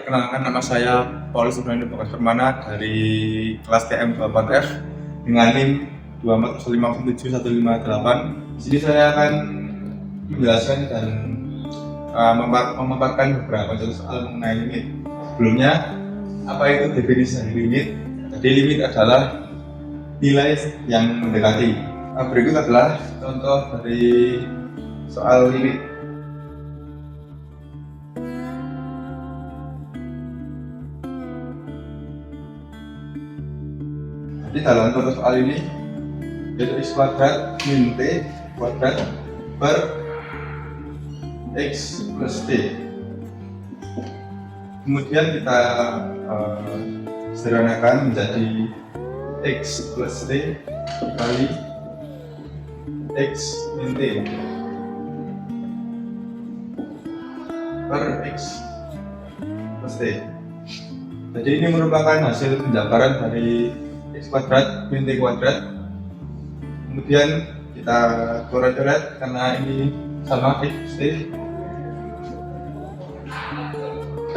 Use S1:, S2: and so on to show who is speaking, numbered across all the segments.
S1: perkenalkan, nama saya Paulus Ibrahim Permana dari kelas TM 24F dengan NIM 245171158. Di sini saya akan menjelaskan dan memaparkan beberapa contoh soal mengenai limit. Sebelumnya, apa itu definisi dari limit? Jadi limit adalah nilai yang mendekati. Berikut adalah contoh dari soal limit. Jadi dalam contoh soal ini yaitu x kuadrat min t kuadrat per x plus t. Kemudian kita sederhanakan menjadi x plus t dikali x min t per x plus t. Jadi ini merupakan hasil penjabaran dari x kuadrat min t kuadrat. Kemudian kita coret-coret karena ini sama x t,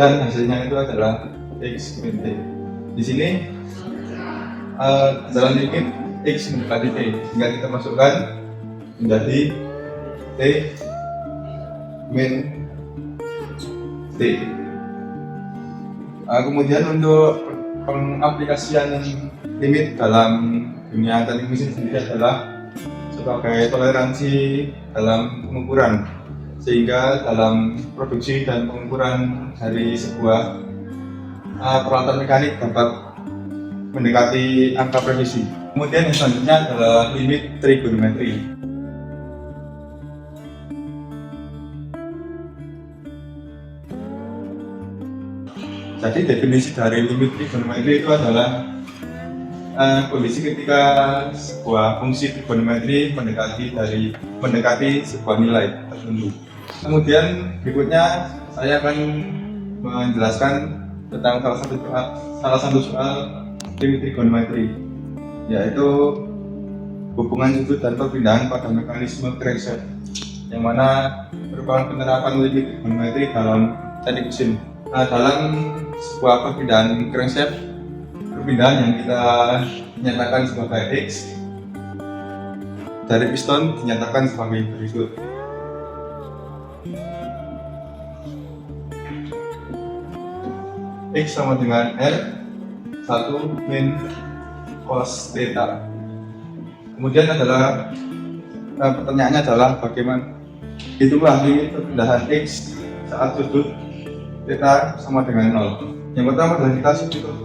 S1: dan hasilnya itu adalah x min t. Di sini dalam limit x mendekati t, sehingga kita masukkan menjadi t min t. Kemudian untuk pengaplikasian limit dalam dunia teknik mesin sendiri adalah sebagai toleransi dalam pengukuran, sehingga dalam produksi dan pengukuran dari sebuah peralatan mekanik dapat mendekati angka presisi. Kemudian yang selanjutnya adalah limit trigonometri. Jadi definisi dari limit trigonometri itu adalah kondisi ketika sebuah fungsi trigonometri mendekati sebuah nilai tertentu. Kemudian berikutnya saya akan menjelaskan tentang salah satu soal limit trigonometri, yaitu hubungan sudut dan perpindahan pada mekanisme crankshaft, yang mana merupakan penerapan limit trigonometri dalam teknik mesin. Dalam sebuah perpindahan crankshaft, perpindahan yang kita nyatakan sebagai x dari piston dinyatakan sebagai berikut. X sama dengan R 1 min cos theta. Kemudian adalah pertanyaannya adalah bagaimana hitunglah limit perpindahan x saat sudut theta sama dengan 0. Yang pertama adalah kita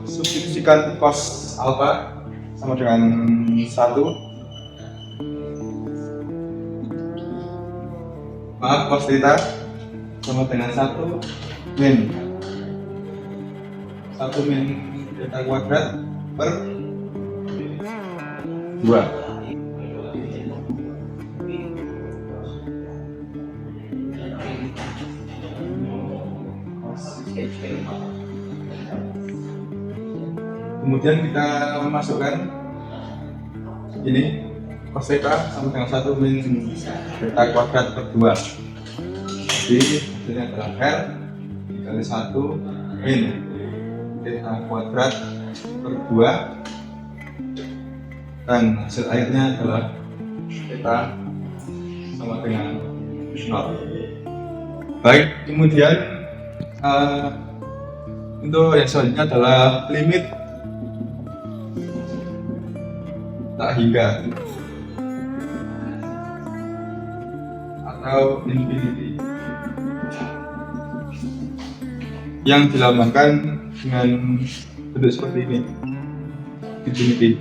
S1: substitusikan cos alpha sama dengan 1. Cos theta sama dengan 1 min theta kuadrat per 2. Kemudian kita memasukkan ini cos theta sama dengan 1 min theta kuadrat per 2. Jadi hasilnya adalah R dikali 1 min theta kuadrat per 2, dan hasil akhirnya adalah theta sama dengan 0. Baik, kemudian untuk yang selanjutnya adalah limit tak hingga atau infinity, yang dilambangkan dengan bentuk seperti ini, infinity.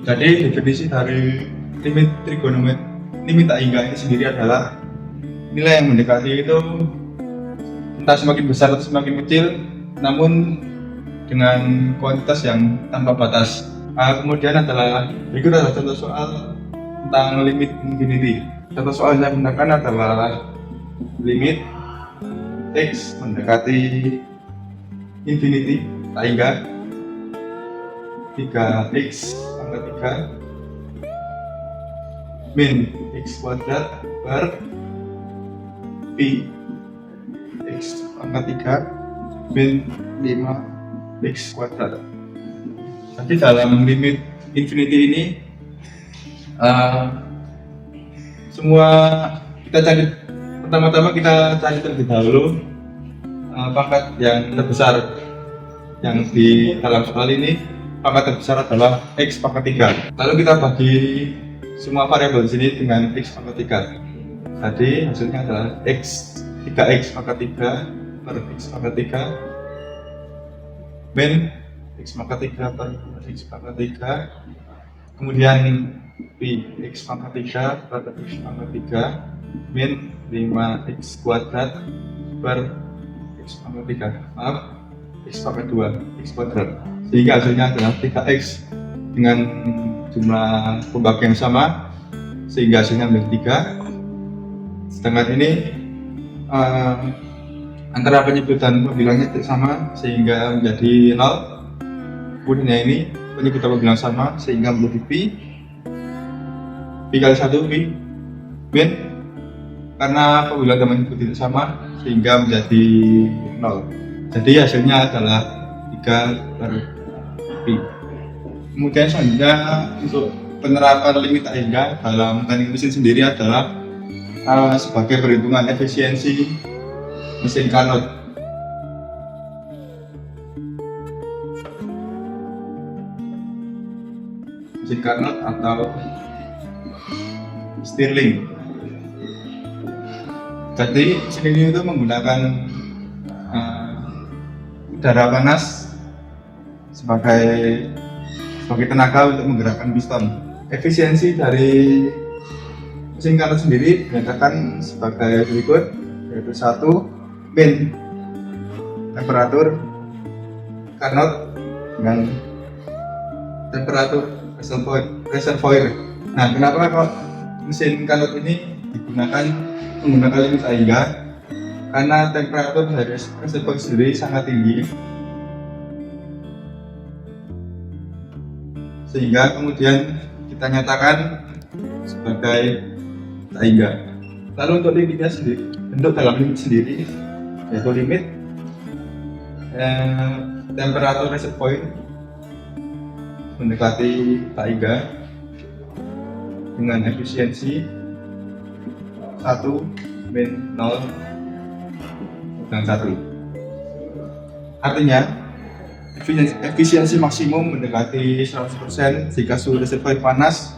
S1: Jadi definisi dari limit trigonometri, limit tak hingga ini sendiri adalah nilai yang mendekati itu entah semakin besar atau semakin kecil, namun dengan kuantitas yang tanpa batas. Kemudian berikut adalah contoh soal tentang limit infinity. Contoh soal yang saya gunakan adalah limit x mendekati infinity tak hingga 3x pangkat 3 min x kuadrat per pi x pangkat 3 min 5x kuadrat. Jadi dalam limit infinity ini semua kita cari, pertama-tama kita cari terlebih dahulu pangkat yang terbesar. Yang di dalam soal ini pangkat terbesar adalah x pangkat 3. Lalu kita bagi semua variabel di sini dengan x pangkat 3. Jadi hasilnya adalah 3x pangkat 3 per x pangkat 3 min x pangkat 3 per x pangkat 3, kemudian pi x pangkat 3 per x pangkat 3 min 5x kuadrat per x pangkat 3, maaf, x pangkat 2 x kuadrat, sehingga hasilnya adalah 3x dengan jumlah pembagian yang sama, sehingga hasilnya menjadi 3. Sedangkan ini antara penyebut dan pembilangnya tidak sama, sehingga menjadi 0. Kemudian yang ini penyebut dan pembilang sama, sehingga menjadi pi kali 1 pi min, karena pembilang dan penyebut tidak sama, sehingga menjadi 0. Jadi hasilnya adalah 3 per pi. Kemudian selanjutnya untuk penerapan limit tak hingga dalam teknik mesin sendiri adalah sebagai perhitungan efisiensi mesin Carnot. Mesin Carnot atau Stirling. Jadi mesin ini itu menggunakan udara panas sebagai tenaga untuk menggerakkan piston. Efisiensi dari mesin Carnot sendiri dinyatakan sebagai berikut, yaitu 1 min temperatur Carnot dengan temperatur reservoir. Nah, kenapa kok mesin Carnot ini menggunakan limit hingga? Karena temperatur dari reservoir sendiri sangat tinggi, sehingga kemudian kita nyatakan sebagai tak hingga. Lalu untuk limitnya sendiri, untuk dalam limit sendiri, yaitu limit temperatur reservoir mendekati tak hingga dengan efisiensi 1 min 0 dan 1. Artinya efisiensi maksimum mendekati 100% jika suhu reservoir panas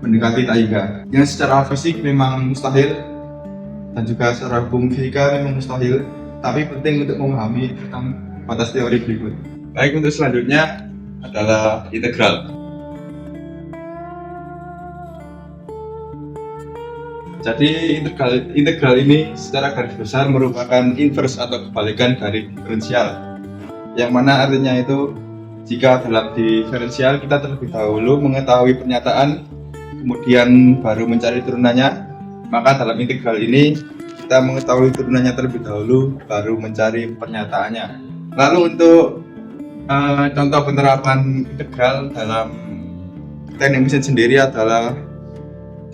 S1: mendekati tak hingga. Yang secara fisik memang mustahil dan juga secara hukum fisika memang mustahil, tapi penting untuk memahami tentang batas teori berikut. Baik, untuk selanjutnya adalah integral. Jadi integral ini secara garis besar merupakan inverse atau kebalikan dari diferensial, yang mana artinya itu jika dalam diferensial kita terlebih dahulu mengetahui pernyataan kemudian baru mencari turunannya, maka dalam integral ini kita mengetahui turunannya terlebih dahulu baru mencari pernyataannya. Lalu untuk contoh penerapan integral dalam teknik mesin sendiri adalah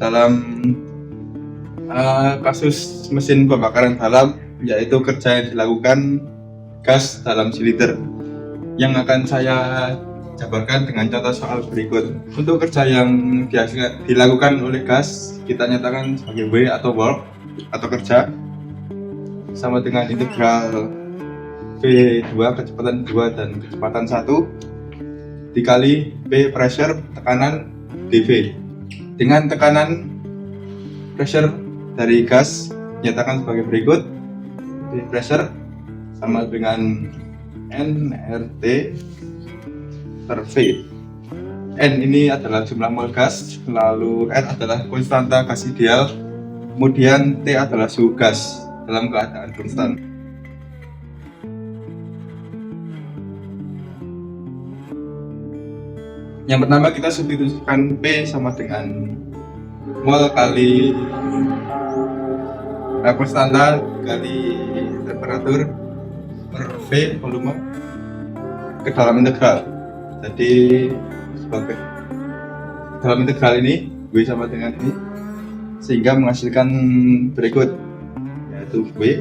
S1: dalam kasus mesin pembakaran dalam, yaitu kerja yang dilakukan gas dalam silinder, yang akan saya jabarkan dengan contoh soal berikut. Untuk kerja yang dilakukan oleh gas kita nyatakan sebagai W atau work atau kerja, sama dengan integral V2 kecepatan 2 dan kecepatan 1 dikali P pressure tekanan dV, dengan tekanan pressure dari gas nyatakan sebagai berikut. P pressure sama dengan nRT per V. N ini adalah jumlah mol gas, lalu R adalah konstanta gas ideal, kemudian T adalah suhu gas dalam keadaan konstan. Yang pertama kita substitusikan P sama dengan mol kali konstanta kali temperatur per V volume ke dalam integral. Jadi sebagai dalam integral ini W sama dengan ini, sehingga menghasilkan berikut, yaitu W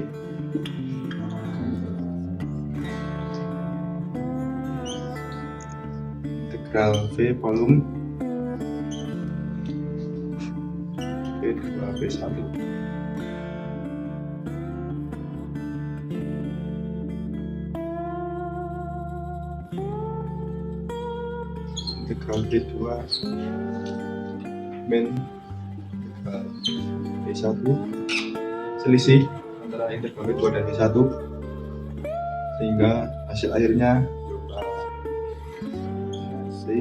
S1: integral V volume V2 V1. Integral V2 min integral V1, selisih antara integral V2 dan V1, sehingga hasil akhirnya berupa C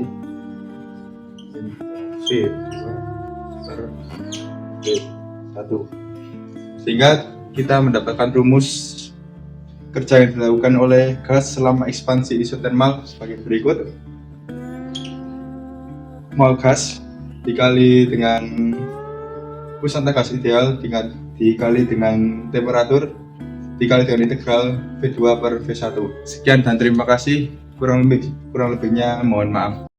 S1: V2 per V1, sehingga kita mendapatkan rumus kerja yang dilakukan oleh gas selama ekspansi isotermal sebagai berikut. Mol gas dikali dengan kusanta gas ideal dikali dengan temperatur dikali dengan integral V2 per V1. Sekian dan terima kasih. Kurang lebihnya mohon maaf.